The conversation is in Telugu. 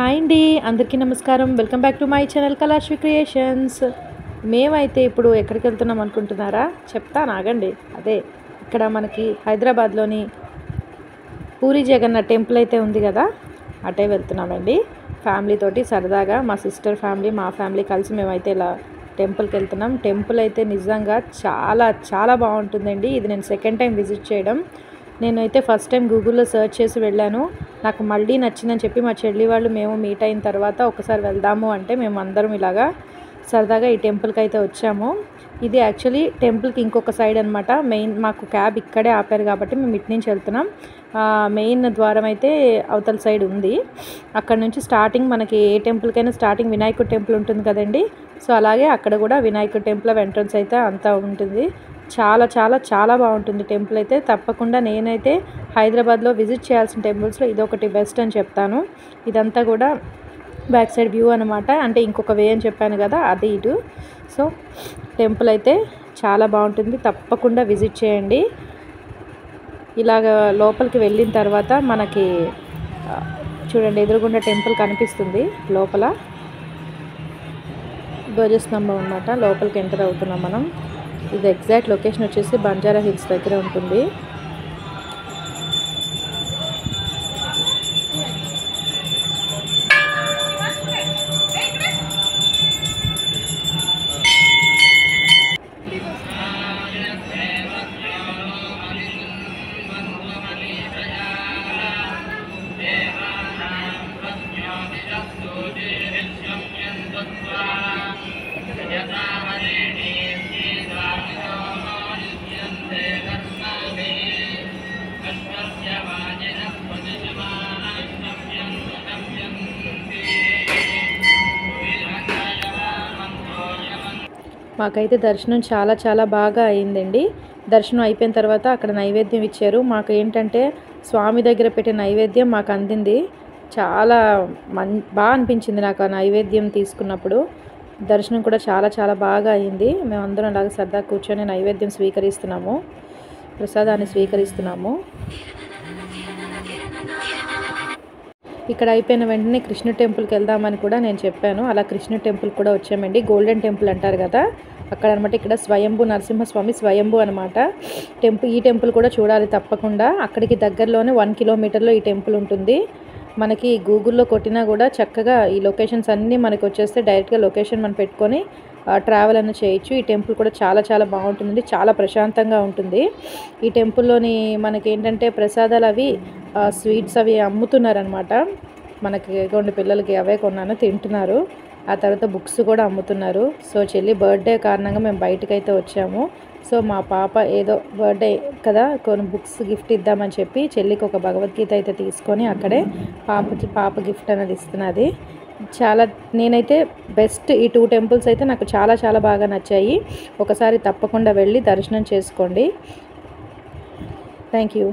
హాయ్ అండి, అందరికీ నమస్కారం. Welcome back to my channel Kalasri creations. మేమైతే ఇప్పుడు ఎక్కడికి వెళ్తున్నాం అనుకుంటున్నారా? చెప్తాను ఆగండి. అదే ఇక్కడ మనకి హైదరాబాద్లోని పూరి జగన్నాథ్ టెంపుల్ అయితే ఉంది కదా, అటే వెళ్తున్నామండి. ఫ్యామిలీ తోటి సరదాగా మా సిస్టర్ ఫ్యామిలీ మా ఫ్యామిలీ కలిసి మేమైతే ఇలా టెంపుల్కి వెళ్తున్నాం. టెంపుల్ అయితే నిజంగా చాలా చాలా బాగుంటుందండి. ఇది నేను సెకండ్ టైం విజిట్ చేయడం. నేనైతే ఫస్ట్ టైం గూగుల్లో సెర్చ్ చేసి వెళ్ళాను. నాకు మళ్ళీ నచ్చిందని చెప్పి మా చెల్లి వాళ్ళు మేము మీట్ అయిన తర్వాత ఒకసారి వెళ్దాము అంటే మేము అందరం ఇలాగా సరదాగా ఈ టెంపుల్కి అయితే వచ్చాము. ఇది యాక్చువల్లీ టెంపుల్కి ఇంకొక సైడ్ అనమాట. మెయిన్ మాకు క్యాబ్ ఇక్కడే ఆపారు కాబట్టి మేము ఇటు నుంచి వెళ్తున్నాం. మెయిన్ ద్వారం అయితే అవతల సైడ్ ఉంది. అక్కడ నుంచి స్టార్టింగ్ మనకి ఏ టెంపుల్కైనా స్టార్టింగ్ వినాయకుడి టెంపుల్ ఉంటుంది కదండి. సో అలాగే అక్కడ కూడా వినాయకుడి టెంపుల్ ఆఫ్ ఎంట్రన్స్ అయితే అంతా ఉంటుంది. చాలా చాలా చాలా బాగుంటుంది టెంపుల్ అయితే. తప్పకుండా నేనైతే హైదరాబాద్లో విజిట్ చేయాల్సిన టెంపుల్స్లో ఇదొకటి బెస్ట్ అని చెప్తాను. ఇదంతా కూడా బ్యాక్ సైడ్ వ్యూ అనమాట. అంటే ఇంకొక వే అని చెప్పాను కదా, అది ఇటు. సో టెంపుల్ అయితే చాలా బాగుంటుంది, తప్పకుండా విజిట్ చేయండి. ఇలాగ లోపలికి వెళ్ళిన తర్వాత మనకి చూడండి ఎదురుగుండా టెంపుల్ కనిపిస్తుంది. లోపల ధ్వజస్తంభం అనమాట. లోపలికి ఎంటర్ అవుతున్నాం మనం. ఇది ఎగ్జాక్ట్ లొకేషన్ వచ్చేసి బంజారా హిల్స్ దగ్గర ఉంటుంది. మాకైతే దర్శనం చాలా చాలా బాగా అయిందండి. దర్శనం అయిపోయిన తర్వాత అక్కడ నైవేద్యం ఇచ్చారు. మాకు ఏంటంటే స్వామి దగ్గర పెట్టే నైవేద్యం మాకు అందింది. చాలా బాగా అనిపించింది నాకు ఆ నైవేద్యం తీసుకున్నప్పుడు. దర్శనం కూడా చాలా చాలా బాగా అయింది. మేమందరం అలాగే సరదా కూర్చొని నైవేద్యం స్వీకరిస్తున్నాము, ప్రసాదాన్ని స్వీకరిస్తున్నాము. ఇక్కడ అయిపోయిన వెంటనే కృష్ణ టెంపుల్కి వెళ్దామని కూడా నేను చెప్పాను. అలా కృష్ణ టెంపుల్ కూడా వచ్చామండి. గోల్డెన్ టెంపుల్ అంటారు కదా అక్కడ అనమాట. ఇక్కడ స్వయంభూ నరసింహస్వామి స్వయంభూ అనమాట టెంపుల్. ఈ టెంపుల్ కూడా చూడాలి తప్పకుండా. అక్కడికి దగ్గరలోనే 1 కిలోమీటర్లో ఈ టెంపుల్ ఉంటుంది. మనకి గూగుల్లో కొట్టినా కూడా చక్కగా ఈ లొకేషన్స్ అన్నీ మనకి వచ్చేస్తే డైరెక్ట్గా లొకేషన్ మనం పెట్టుకొని ట్రావెల్ అన్న చేయొచ్చు. ఈ టెంపుల్ కూడా చాలా చాలా బాగుంటుంది, చాలా ప్రశాంతంగా ఉంటుంది. ఈ టెంపుల్లోని మనకి ఏంటంటే ప్రసాదాలు అవి స్వీట్స్ అవి అమ్ముతున్నారనమాట. మనకి కొన్ని పిల్లలకి అవే కొన్నాను, తింటున్నారు. ఆ తర్వాత బుక్స్ కూడా అమ్ముతున్నారు. సో చెల్లి బర్త్డే కారణంగా మేము బయటకైతే వచ్చాము. సో మా పాప ఏదో బర్త్డే కదా కొన్ని బుక్స్ గిఫ్ట్ ఇద్దామని చెప్పి చెల్లికి ఒక భగవద్గీత అయితే తీసుకొని అక్కడే పాప గిఫ్ట్ అనేది ఇస్తున్నది. చాలా నేనైతే బెస్ట్ ఈ 2 టెంపుల్స్ అయితే నాకు చాలా చాలా బాగా నచ్చాయి. ఒకసారి తప్పకుండా వెళ్ళి దర్శనం చేసుకోండి. Thank you.